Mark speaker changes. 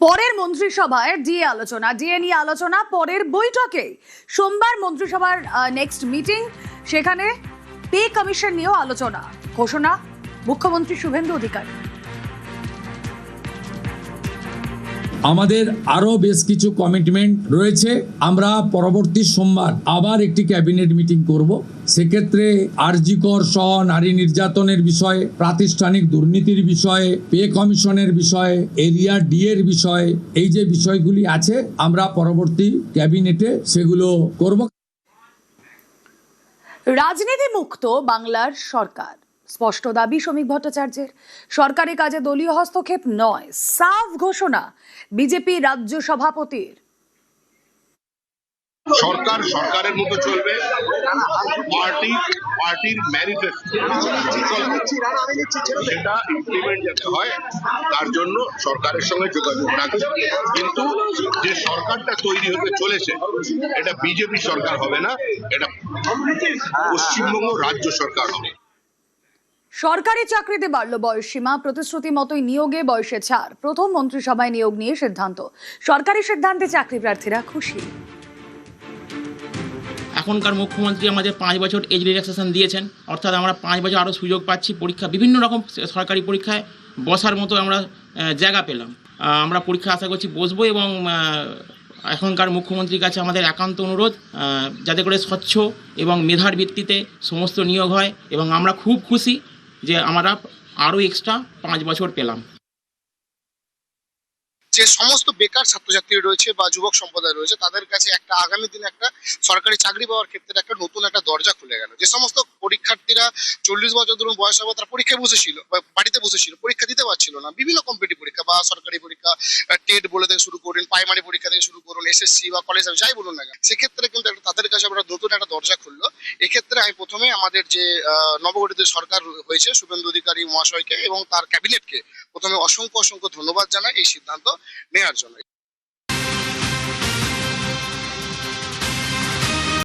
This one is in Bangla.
Speaker 1: পরের মন্ত্রিসভায় ডিএ নিয়ে আলোচনা পরের বৈঠকে সোমবার মন্ত্রিসভার নেক্সট মিটিং, সেখানে পে কমিশন নিয়েও আলোচনা, ঘোষণা মুখ্যমন্ত্রী শুভেন্দু অধিকারী।
Speaker 2: আমাদের আরো বেশ কিছু কমিটমেন্ট রয়েছে। আমরা পরবর্তী সোমবার আবার একটি ক্যাবিনেট মিটিং করব। সেক্ষেত্রে আরজিকর সহ নারী নির্যাতনের বিষয়ে, প্রাতিষ্ঠানিক দুর্নীতির বিষয়ে, পে কমিশনের বিষয়ে, এরিয়া ডি এর বিষয়ে, এই যে বিষয়গুলি আছে আমরা পরবর্তী ক্যাবিনেটে সেগুলো করব।
Speaker 1: রাজনীতি মুক্ত বাংলার সরকার, স্পষ্ট দাবি শ্রমিক ভট্টাচার্যের। সরকারি কাজে দলীয় হস্তক্ষেপ নয়, সাফ ঘোষণা বিজেপি রাজ্য সভাপতির।
Speaker 3: সরকার সরকারের মতো চলবে, পার্টির ম্যানিফেস্টো সেটা ইমপ্লিমেন্ট যাতে হয় তার জন্য সরকারের সঙ্গে যোগাযোগ রাখছে। কিন্তু যে সরকারটা তৈরি হতে চলেছে এটা বিজেপি সরকার হবে না, এটা পশ্চিমবঙ্গ রাজ্য সরকার হবে।
Speaker 1: সরকারি চাকরিতে বাড়ল বয়সসীমা, প্রতিশ্রুতি মতোই নিয়োগে বয়সে ছাড়। প্রথম মন্ত্রিসভায় নিয়োগ নিয়ে সিদ্ধান্ত, সরকারি সিদ্ধান্তে চাকরি প্রার্থীরা খুশি।
Speaker 4: এখনকার মুখ্যমন্ত্রী আমাদের 5 বছর এজ রিল্যাক্সেশন দিয়েছেন, অর্থাৎ আমরা 5 বছর আরও সুযোগ পাচ্ছি পরীক্ষা, বিভিন্ন রকম সরকারি পরীক্ষায় বসার মতো আমরা জায়গা পেলাম। আমরা পরীক্ষা আশা করছি বসবো এবং এখনকার মুখ্যমন্ত্রীর কাছে আমাদের একান্ত অনুরোধ যাতে করে স্বচ্ছ এবং মেধার ভিত্তিতে সমস্ত নিয়োগ হয়, এবং আমরা খুব খুশি যে আমরা আরও এক্সট্রা 5 বছর পেলাম।
Speaker 5: যে সমস্ত বেকার ছাত্রছাত্রী রয়েছে বা যুবক সম্প্রদায় রয়েছে তাদের কাছে একটা আগামী দিনে একটা সরকারি চাকরি পাওয়ার ক্ষেত্রে একটা নতুন একটা দরজা খুলে গেল। যে সমস্ত পরীক্ষার্থীরা 40 বছর ধরুন বয়স হবে, তারা পরীক্ষায় বসেছিল বা বাড়িতে বসেছিল, পরীক্ষা দিতে পারছিল না, বিভিন্ন কম্পিটিটিভ পরীক্ষা বা সরকারি পরীক্ষা, টেট বলে থেকে শুরু করুন, প্রাইমারি পরীক্ষা থেকে শুরু করুন, এসএসসি বা কলেজ যাই বলুন না কেন, সেক্ষেত্রে কিন্তু তাদের কাছে আমরা নতুন একটা দরজা খুললো। এক্ষেত্রে আমি প্রথমে আমাদের যে নবগঠিত সরকার হয়েছে শুভেন্দু অধিকারী মহাশয়কে এবং তার ক্যাবিনেটকে প্রথমে অসংখ্য ধন্যবাদ জানাই এই সিদ্ধান্ত নেওয়ার জন্য।